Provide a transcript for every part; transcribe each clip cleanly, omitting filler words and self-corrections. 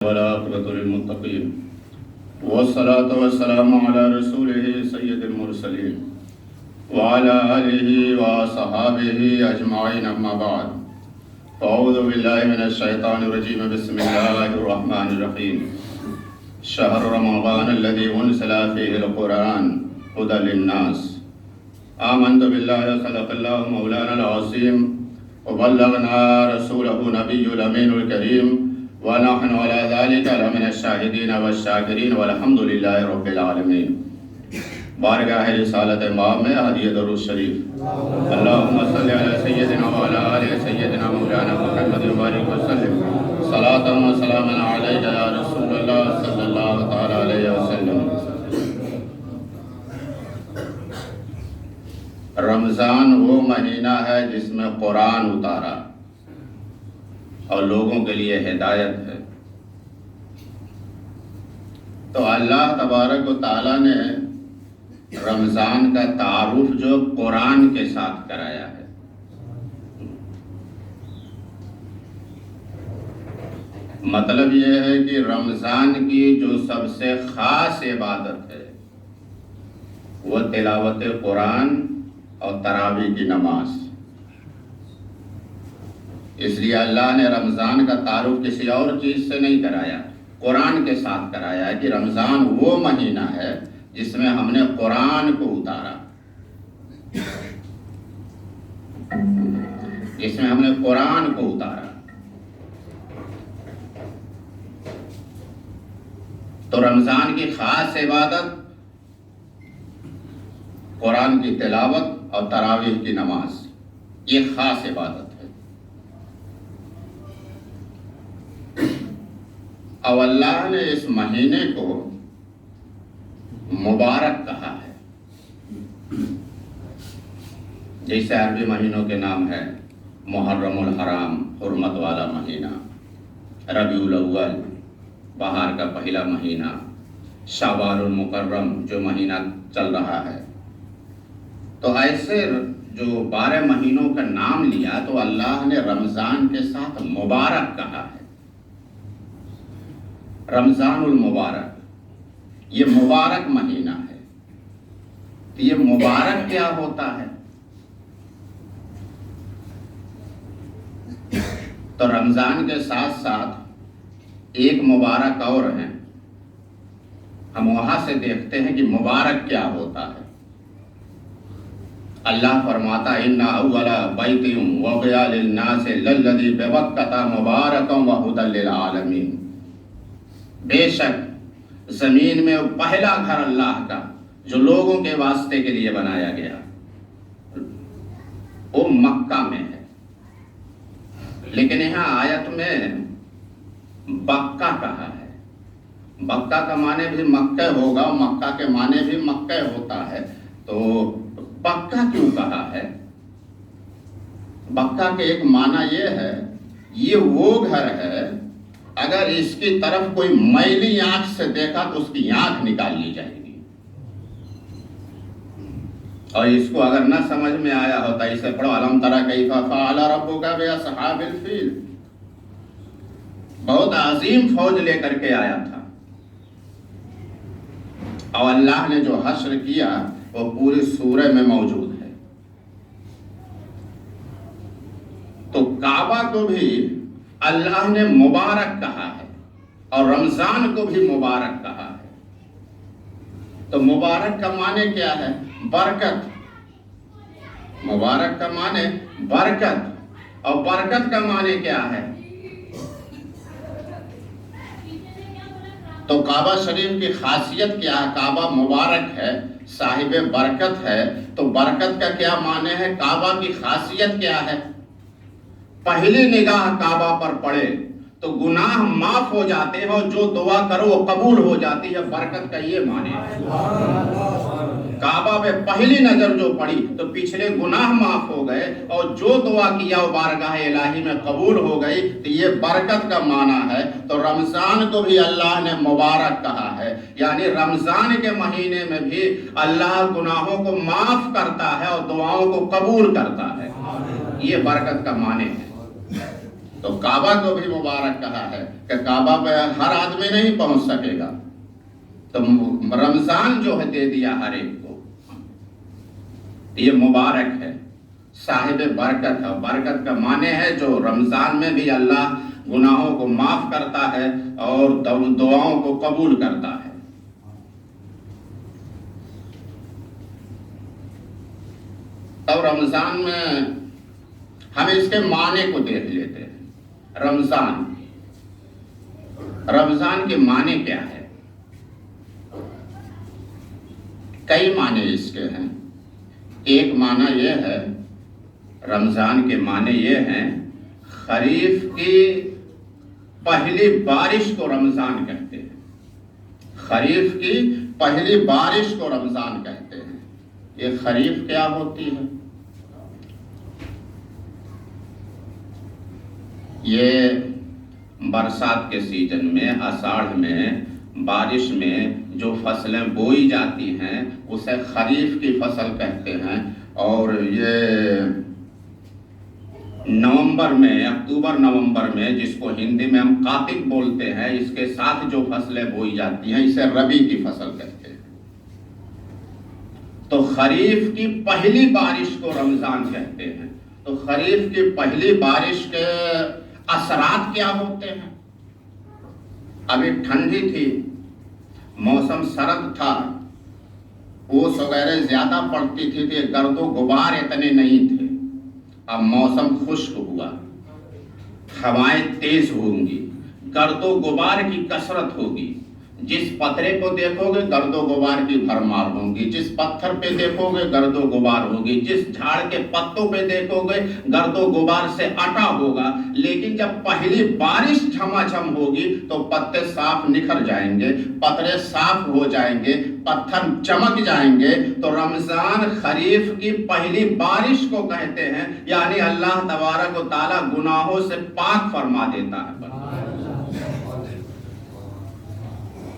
والعاقبة للمتقين والصلاة والسلام على رسوله سيد المرسلين وعلى آله وصحابه أجمعين أما بعد فأعوذ بالله من الشيطان الرجيم بسم الله الرحمن الرحيم شهر رمضان الذي أنزل فيه القرآن هدى للناس آمنت بالله صدق الله مولانا العظيم وبلغنا رسوله نبي الأمين الكريم ونحن على ذلك لمن الشاهدين والشاکرین والحمد للہ رب العالمین۔ بارگاہ رسالت مآب میں ہدیہ درود شریف اللہم صلی علی سیدنا وعلی آل سیدنا مولانا محمد وبارک وسلم صلاۃ و سلام علیک یا رسول اللہ صلی اللہ تعالی علیہ وسلم۔ رمضان وہ مہینہ ہے جس میں قرآن اتارا اور لوگوں کے لیے ہدایت ہے۔ تو اللہ تبارک و تعالیٰ نے رمضان کا تعارف جو قرآن کے ساتھ کرایا ہے۔ مطلب یہ ہے کہ رمضان کی جو سب سے خاص عبادت ہے وہ تلاوت قرآن اور تراویح کی نماز۔ اس لیے اللہ نے رمضان کا تعارف کسی اور چیز سے نہیں کرایا، قرآن کے ساتھ کرایا ہے کہ رمضان وہ مہینہ ہے جس میں ہم نے قرآن کو اتارا، جس میں ہم نے قرآن کو اتارا۔ تو رمضان کی خاص عبادت قرآن کی تلاوت اور تراویح کی نماز، یہ خاص عبادت ہے۔ اور اللہ نے اس مہینے کو مبارک کہا ہے، جیسے عربی مہینوں کے نام ہے محرم الحرام حرمت والا مہینہ، ربیع الاول بہار کا پہلا مہینہ، شعبان المکرم جو مہینہ چل رہا ہے۔ تو ایسے جو 12 مہینوں کا نام لیا تو اللہ نے رمضان کے ساتھ مبارک کہا ہے، رمضان المبارک، یہ مبارک مہینہ ہے۔ تو یہ مبارک کیا ہوتا ہے؟ تو رمضان کے ساتھ ساتھ ایک مبارک اور ہیں، ہم وہاں سے دیکھتے ہیں کہ مبارک کیا ہوتا ہے۔ اللہ فرماتا ہے اِنَّ أَوَّلَ بَيْتٍ وُضِعَ لِلنَّاسِ لَلَّذِي بِبَكَّةَ مُبَارَكًا وَهُدًى لِلْعَالَمِينَ۔ بے شک زمین میں پہلا گھر اللہ کا جو لوگوں کے واسطے کے لیے بنایا گیا وہ مکہ میں ہے، لیکن یہاں آیت میں بکہ کہا ہے۔ بکہ کا معنی بھی مکہ ہوگا، مکہ کے معنی بھی مکہ ہوتا ہے، تو بکہ کیوں کہا ہے؟ بکہ کے ایک معنی یہ ہے، یہ وہ گھر ہے اگر اس کی طرف کوئی میلی آنکھ سے دیکھا تو اس کی آنکھ نکال لی جائے گی، اور اس کو اگر نہ سمجھ میں آیا ہوتا اسے پڑھو الم تری کیف فعل ربک باصحاب الفیل، بہت عظیم فوج لے کر کے آیا تھا، اور اللہ نے جو حشر کیا وہ پوری سورہ میں موجود ہے۔ تو کعبہ کو بھی اللہ نے مبارک کہا ہے اور رمضان کو بھی مبارک کہا ہے۔ تو مبارک کا معنی کیا ہے؟ برکت۔ مبارک کا معنی برکت، اور برکت کا معنی کیا ہے؟ تو کعبہ شریف کی خاصیت کیا ہے؟ کعبہ مبارک ہے، صاحب برکت ہے، تو برکت کا کیا معنی ہے؟ کعبہ کی خاصیت کیا ہے؟ پہلی نگاہ کعبہ پر پڑے تو گناہ معاف ہو جاتے ہیں اور جو دعا کرو وہ قبول ہو جاتی ہے، برکت کا یہ معنی ہے۔ کعبہ پہ پہلی نظر جو پڑی تو پچھلے گناہ معاف ہو گئے اور جو دعا کیا وہ بارگاہ الہی میں قبول ہو گئی، تو یہ برکت کا معنی ہے۔ تو رمضان کو بھی اللہ نے مبارک کہا ہے، یعنی رمضان کے مہینے میں بھی اللہ گناہوں کو معاف کرتا ہے اور دعاؤں کو قبول کرتا ہے، یہ برکت کا معنی ہے۔ تو کعبہ کو بھی مبارک کہا ہے کہ کعبہ پہ ہر آدمی نہیں پہنچ سکے گا، تو رمضان جو ہے دے دیا ہر ایک کو، یہ مبارک ہے، صاحب برکت ہے۔ برکت کا معنی ہے جو رمضان میں بھی اللہ گناہوں کو معاف کرتا ہے اور دعاؤں کو قبول کرتا ہے۔ تو رمضان میں ہم اس کے معنی کو دیکھ لیتے ہیں۔ رمضان کے معنی کیا ہے؟ کئی معنی اس کے ہیں۔ ایک معنی یہ ہے، رمضان کے معنی یہ ہیں، خریف کی پہلی بارش کو رمضان کہتے ہیں۔ خریف کی پہلی بارش کو رمضان کہتے ہیں۔ یہ خریف کیا ہوتی ہے؟ یہ برسات کے سیزن میں، آساڑھ میں، بارش میں جو فصلیں بوئی جاتی ہیں اسے خریف کی فصل کہتے ہیں، اور یہ نومبر میں، اکتوبر نومبر میں، جس کو ہندی میں ہم کاتک بولتے ہیں، اس کے ساتھ جو فصلیں بوئی جاتی ہیں اسے ربی کی فصل کہتے ہیں۔ تو خریف کی پہلی بارش کو رمضان کہتے ہیں۔ تو خریف کی پہلی بارش کے اثرات کیا ہوتے ہیں؟ ابھی ٹھنڈی تھی، موسم سرد تھا، اوس وغیرہ زیادہ پڑتی تھی، گرد و غبار اتنے نہیں تھے۔ اب موسم خشک ہوا، ہوائیں تیز ہوں گی، گرد و غبار کی کثرت ہوگی۔ جس پتھرے کو دیکھو گے گرد و غبار کی بھرمار ہوگی، جس پتھر پہ دیکھو گے گرد و غبار ہوگی، جس جھاڑ کے پتوں پہ دیکھو گے گرد و غبار سے اٹا ہوگا۔ لیکن جب پہلی بارش جھما جھم ہوگی تو پتے صاف نکھر جائیں گے، پترے صاف ہو جائیں گے، پتھر چمک جائیں گے۔ تو رمضان خریف کی پہلی بارش کو کہتے ہیں، یعنی اللہ تبارک و تعالی گناہوں سے پاک فرما دیتا ہے۔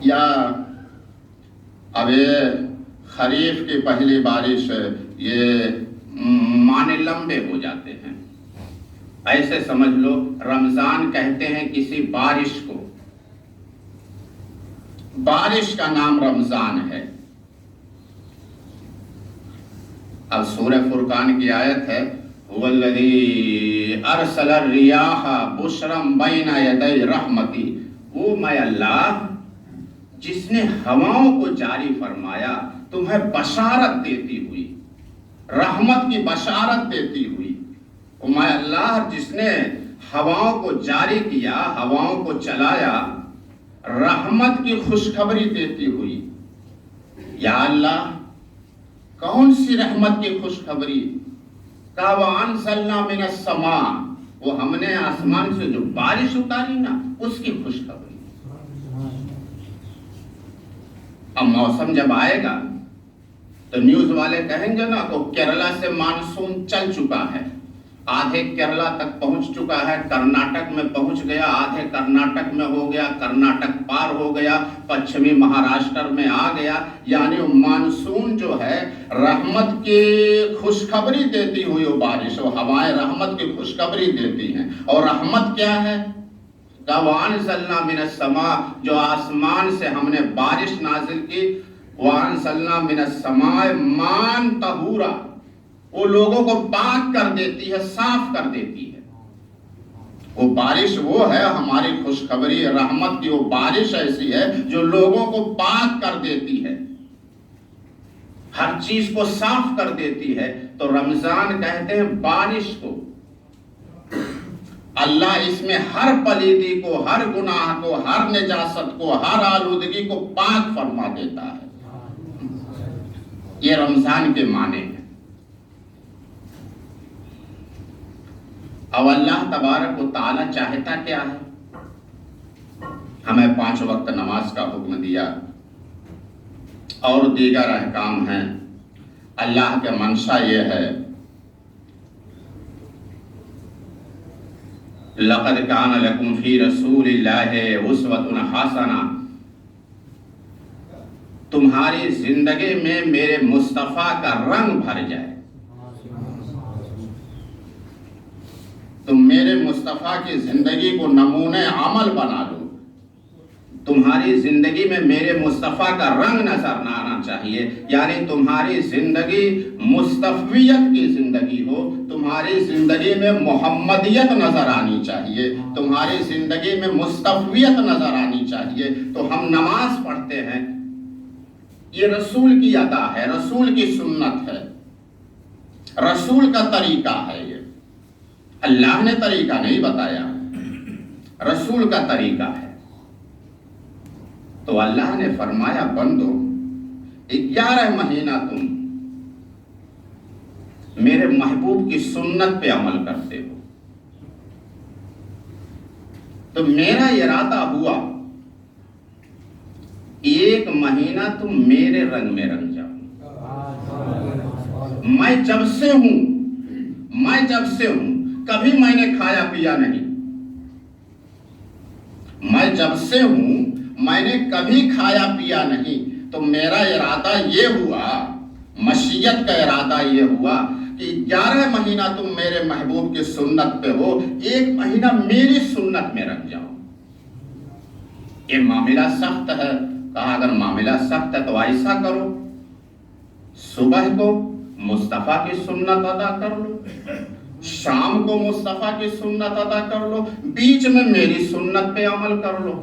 یا اب یہ خریف کی پہلی بارش، یہ معنی لمبے ہو جاتے ہیں۔ ایسے سمجھ لو رمضان کہتے ہیں کسی بارش کو، بارش کا نام رمضان ہے۔ اب سورہ فرقان کی آیت ہے، هو الذی ارسل الریاح بشرا بین یدی رحمتی، وہ میں اللہ جس نے ہواؤں کو جاری فرمایا تمہیں بشارت دیتی ہوئی، رحمت کی بشارت دیتی ہوئی۔ میں اللہ جس نے ہواؤں کو جاری کیا، ہواؤں کو چلایا، رحمت کی خوشخبری دیتی ہوئی۔ یا اللہ کون سی رحمت کی خوشخبری؟ کہا وَأَنزَلْنَا مِنَ السَّمَاءِ، وہ ہم نے آسمان سے جو بارش اتاری نا اس کی خوشخبری۔ اب موسم جب آئے گا تو نیوز والے کہیں گے نا تو کیرلا سے مانسون چل چکا ہے، آدھے کیرلا تک پہنچ چکا ہے، کرناٹک میں پہنچ گیا، آدھے کرناٹک میں ہو گیا، کرناٹک پار ہو گیا، پچھمی مہاراشٹر میں آ گیا۔ یعنی مانسون جو ہے رحمت کی خوشخبری دیتی ہوئی وہ بارش، وہ ہوائیں رحمت کی خوشخبری دیتی ہیں۔ اور رحمت کیا ہے؟ وَأَنزَلْنَا مِنَ السَّمَاءِ، جو آسمان سے ہم نے بارش نازل کی، وَأَنزَلْنَا مِنَ السَّمَاءِ مَاءً طَهُورًا، وہ لوگوں کو پاک کر دیتی ہے، صاف کر دیتی ہے۔ وہ بارش وہ ہے ہماری خوشخبری، رحمت کی وہ بارش ایسی ہے جو لوگوں کو پاک کر دیتی ہے، ہر چیز کو صاف کر دیتی ہے۔ تو رمضان کہتے ہیں بارش کو۔ اللہ اس میں ہر پلیدی کو، ہر گناہ کو، ہر نجاست کو، ہر آلودگی کو پاک فرما دیتا ہے۔ یہ رمضان کے معنی ہیں۔ اب اللہ تبارک و تعالی چاہتا کیا ہے؟ ہمیں 5 وقت نماز کا حکم دیا اور دیگر احکام ہیں۔ اللہ کے منشا یہ ہے، لَقَدْ كَانَ لَكُمْ فِي رَسُولِ اللَّهِ أُسْوَةٌ حَسَنَةٌ، تمہاری زندگی میں میرے مصطفیٰ کا رنگ بھر جائے۔ تم میرے مصطفیٰ کی زندگی کو نمونہ عمل بنا لو، تمہاری زندگی میں میرے مصطفیٰ کا رنگ نظر نہ آنا چاہیے، یعنی تمہاری زندگی مصطفیت کی زندگی ہو، تمہاری زندگی میں محمدیت نظر آنی چاہیے، تمہاری زندگی میں مصطفیت نظر آنی چاہیے۔ تو ہم نماز پڑھتے ہیں، یہ رسول کی ادا ہے، رسول کی سنت ہے، رسول کا طریقہ ہے، یہ اللہ نے طریقہ نہیں بتایا، رسول کا طریقہ ہے۔ تو اللہ نے فرمایا بندو 11 مہینہ تم میرے محبوب کی سنت پہ عمل کرتے ہو، تو میرا ارادہ ہوا 1 مہینہ تم میرے رنگ میں رنگ جاؤ۔ میں جب سے ہوں کبھی میں نے کھایا پیا نہیں، میں جب سے ہوں میں نے کبھی کھایا پیا نہیں، تو میرا ارادہ یہ ہوا، مشیت کا ارادہ یہ ہوا کہ 11 مہینہ تم میرے محبوب کی سنت پہ ہو، 1 مہینہ میری سنت میں رکھ جاؤ۔ یہ معاملہ سخت ہے، کہا اگر معاملہ سخت ہے تو ایسا کرو، صبح کو مصطفیٰ کی سنت ادا کر لو، شام کو مصطفیٰ کی سنت ادا کر لو، بیچ میں میری سنت پہ عمل کر لو،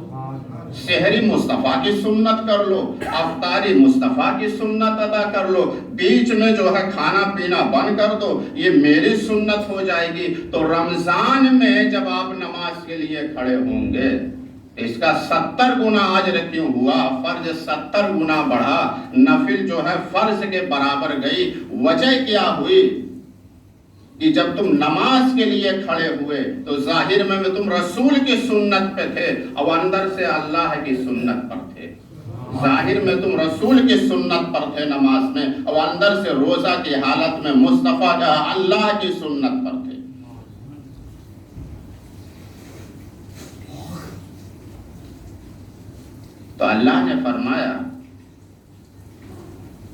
سحری مصطفیٰ کی سنت کر لو، افطاری مصطفیٰ کی سنت ادا کر لو، بیچ میں جو ہے کھانا پینا بند کر دو، یہ میری سنت ہو جائے گی۔ تو رمضان میں جب آپ نماز کے لیے کھڑے ہوں گے، اس کا 70 گنا اجر کیوں ہوا؟ فرض 70 گنا بڑھا، نفل جو ہے فرض کے برابر گئی۔ وجہ کیا ہوئی کہ جب تم نماز کے لیے کھڑے ہوئے تو ظاہر میں تم رسول کی سنت پہ تھے اور اندر سے اللہ کی سنت پر تھے۔ ظاہر میں تم رسول کی سنت پر تھے نماز میں، اور اندر سے روزہ کی حالت میں مصطفیٰ اللہ کی سنت پر تھے۔ تو اللہ نے فرمایا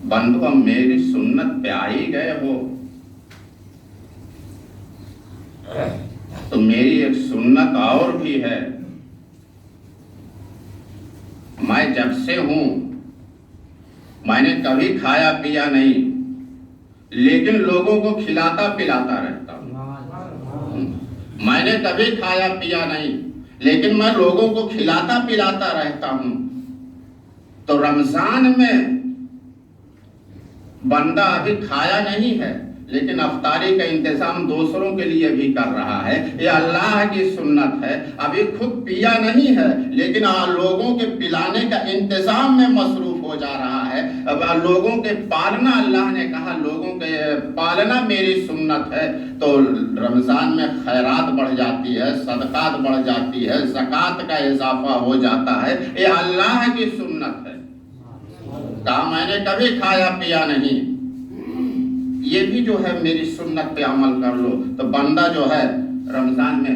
بندو اب میری سنت پہ آ ہی گئے ہو، تو میری ایک سنت اور بھی ہے۔ میں جب سے ہوں میں نے کبھی کھایا پیا نہیں، لیکن لوگوں کو کھلاتا پلاتا رہتا ہوں۔ میں نے کبھی کھایا پیا نہیں، لیکن میں لوگوں کو کھلاتا پلاتا رہتا ہوں۔ تو رمضان میں بندہ ابھی کھایا نہیں ہے، لیکن افطاری کا انتظام دوسروں کے لیے بھی کر رہا ہے، یہ اللہ کی سنت ہے۔ ابھی خود پیا نہیں ہے، لیکن لوگوں کے پلانے کا انتظام میں مصروف ہو جا رہا ہے۔ اب لوگوں کے پالنا، اللہ نے کہا لوگوں کے پالنا میری سنت ہے، تو رمضان میں خیرات بڑھ جاتی ہے، صدقات بڑھ جاتی ہے، زکوٰۃ کا اضافہ ہو جاتا ہے، یہ اللہ کی سنت ہے۔ کہا میں نے کبھی کھایا پیا نہیں، یہ بھی جو ہے میری سنت پہ عمل کر لو۔ تو بندہ جو ہے رمضان میں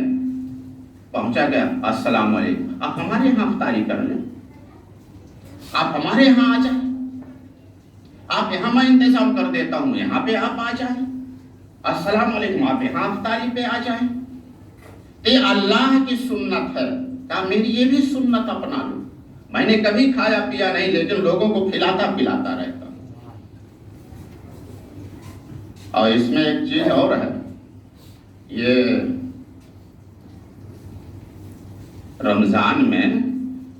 پہنچا گیا، السلام علیکم، آپ ہمارے یہاں افطاری کر لیں، آپ ہمارے یہاں آ جائیں، آپ یہاں میں انتظام کر دیتا ہوں، یہاں پہ آپ آ جائیں، السلام علیکم، آپ یہاں افطاری پہ آ جائیں۔ یہ اللہ کی سنت ہے، کہا میری یہ بھی سنت اپنا لو۔ میں نے کبھی کھایا پیا نہیں، لیکن لوگوں کو کھلاتا پلاتا رہتا ہوں۔ اور اس میں ایک چیز اور ہے، یہ رمضان میں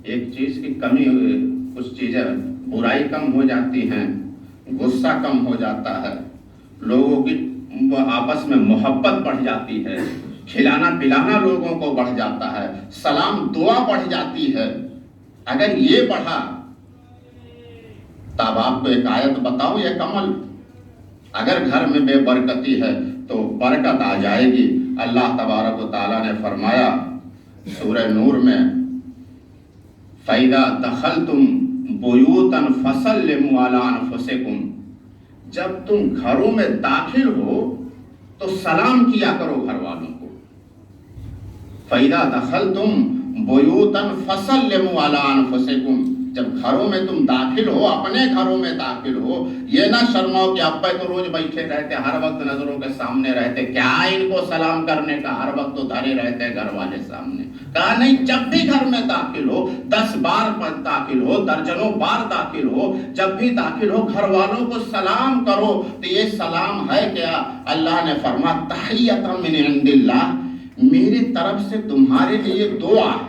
ایک چیز کی کمی ہوئی، کچھ چیزیں برائی کم ہو جاتی ہیں، غصہ کم ہو جاتا ہے، لوگوں کی آپس میں محبت بڑھ جاتی ہے، کھلانا پلانا لوگوں کو بڑھ جاتا ہے، سلام دعا بڑھ جاتی ہے۔ اگر یہ بڑھا تب آپ کو ایک آیت بتاؤں، ایک عمل اگر گھر میں بے برکتی ہے تو برکت آ جائے گی۔ اللہ تبارک و تعالیٰ نے فرمایا سورہ نور میں، فَإِذَا دَخَلْتُمْ بُيُوتًا فَسَلِّمُوا عَلَىٰ أَنفُسِكُمْ، جب تم گھروں میں داخل ہو تو سلام کیا کرو گھر والوں کو۔ فَإِذَا دَخَلْتُمْ بُيُوتًا فَسَلِّمُوا عَلَىٰ أَنفُسِكُمْ، جب گھروں میں تم داخل ہو، اپنے گھروں میں داخل ہو، یہ نہ شرماؤ کہ ابا تو روز بیٹھے رہتے، ہر وقت نظروں کے سامنے رہتے، کیا ان کو سلام کرنے کا، ہر وقت تو دھرے رہتے گھر والے سامنے. کہا نہیں، جب بھی گھر میں داخل ہو، 10 بار داخل ہو، درجنوں بار داخل ہو، جب بھی داخل ہو گھر والوں کو سلام کرو. تو یہ سلام ہے کیا؟ اللہ نے فرمایا تحیۃ من عند اللہ، میری طرف سے تمہارے لیے دعا ہے،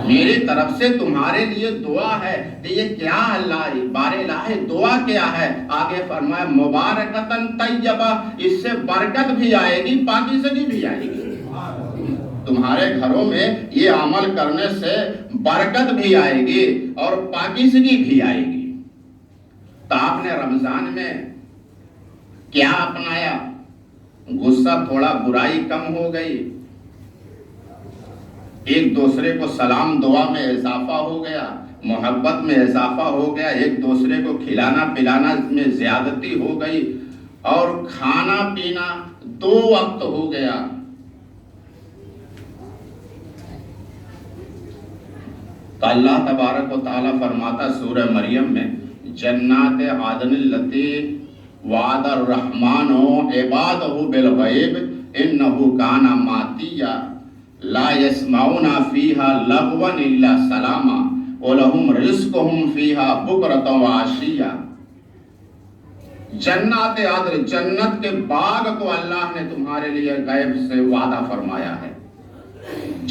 میری طرف سے تمہارے لیے دعا ہے. تو یہ کیا اللہ بارے الہ دعا کیا ہے؟ آگے فرمایا مبارکتن طیبہ، اس سے برکت بھی آئے گی، پاکیزگی بھی آئے گی. تمہارے گھروں میں یہ عمل کرنے سے برکت بھی آئے گی اور پاکیزگی بھی آئے گی. تو آپ نے رمضان میں کیا اپنایا؟ غصہ تھوڑا، برائی کم ہو گئی، ایک دوسرے کو سلام دعا میں اضافہ ہو گیا، محبت میں اضافہ ہو گیا، ایک دوسرے کو کھلانا پلانا میں زیادتی ہو گئی، اور کھانا پینا 2 وقت ہو گیا. تو اللہ تبارک و تعالیٰ فرماتا سورہ مریم میں جنات عدن التی وعد الرحمن عبادہ بالغیب انہ کان ماتیا لا يسمعون فيها لغوا الا سلاما ولهم رزقهم فيها بکرۃ وعشیا. جنات عدن، جنت کے باغ کو اللہ نے تمہارے لیے غیب سے وعدہ فرمایا ہے.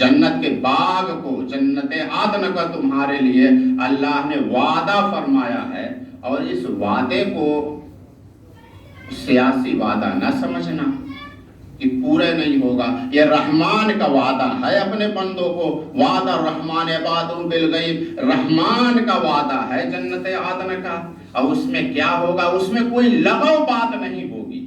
جنت کے باغ کو، جنت عدن کا تمہارے لیے اللہ نے وعدہ فرمایا ہے. اور اس وعدے کو سیاسی وعدہ نہ سمجھنا کہ پورے نہیں ہوگا. یہ رحمان کا وعدہ ہے اپنے بندوں کو، وعدہ رحمان عبادہ بالغیب، رحمان کا وعدہ ہے جنت عدن کا. اور اس میں کیا ہوگا؟ اس میں کوئی لغو بات نہیں ہوگی،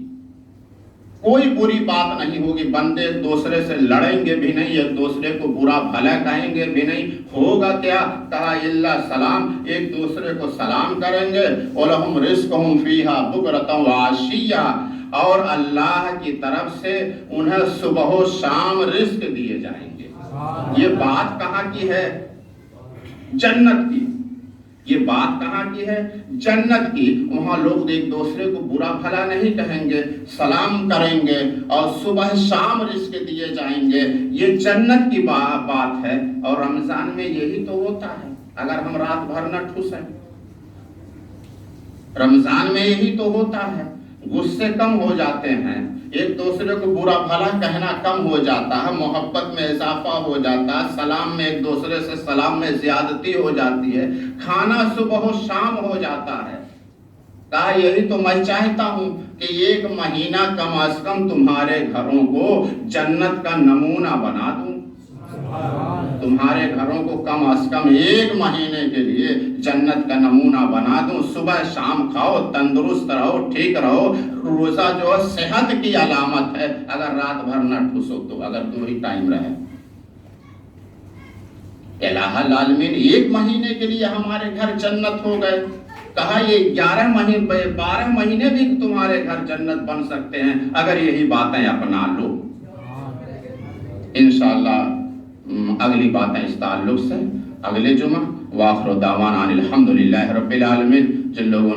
کوئی بری بات نہیں ہوگی. بندے ایک دوسرے سے لڑیں گے بھی نہیں، ایک دوسرے کو برا بھلا کہیں گے بھی نہیں. ہوگا کیا؟ کہا اللہ سلام، ایک دوسرے کو سلام کریں گے. وَلَهُمْ رِزْقُهُمْ فِيهَا بُكْرَةً وَعَشِيًّا، اور اللہ کی طرف سے انہیں صبح و شام رزق دیے جائیں گے. یہ بات کہاں کی ہے؟ جنت کی. یہ بات کہاں کی ہے؟ جنت کی. وہاں لوگ ایک دوسرے کو برا بھلا نہیں کہیں گے، سلام کریں گے، اور صبح شام رزق دیے جائیں گے. یہ جنت کی بات ہے. اور رمضان میں یہی تو ہوتا ہے. اگر ہم رات بھر نہ ٹھوسیں، رمضان میں یہی تو ہوتا ہے. غصے کم ہو جاتے ہیں، ایک دوسرے کو برا بھلا کہنا کم ہو جاتا ہے، محبت میں اضافہ ہو جاتا ہے، سلام میں ایک دوسرے سے سلام میں زیادتی ہو جاتی ہے، کھانا صبح و شام ہو جاتا ہے. کہا یہی تو میں چاہتا ہوں کہ 1 مہینہ کم از کم تمہارے گھروں کو جنت کا نمونہ بنا دوں. تمہارے گھروں کو کم از کم 1 مہینے کے لیے جنت کا نمونہ بنا دوں. صبح شام کھاؤ، تندرست رہو، ٹھیک رہو. روزہ جو ہے صحت کی علامت ہے. اگر رات بھر نہ ٹھوسو تو، اگر 2 ہی ٹائم رہے. الہ العالمین 1 مہینے کے لیے ہمارے گھر جنت ہو گئے. کہا یہ 12 مہینے بھی تمہارے گھر جنت بن سکتے ہیں اگر یہی باتیں اپنا لو. انشاءاللہ اگلی باتیں اس تعلق سے اگلے جمعہ. وآخر دعوانا الحمدللہ رب العالمین. جن لوگوں نے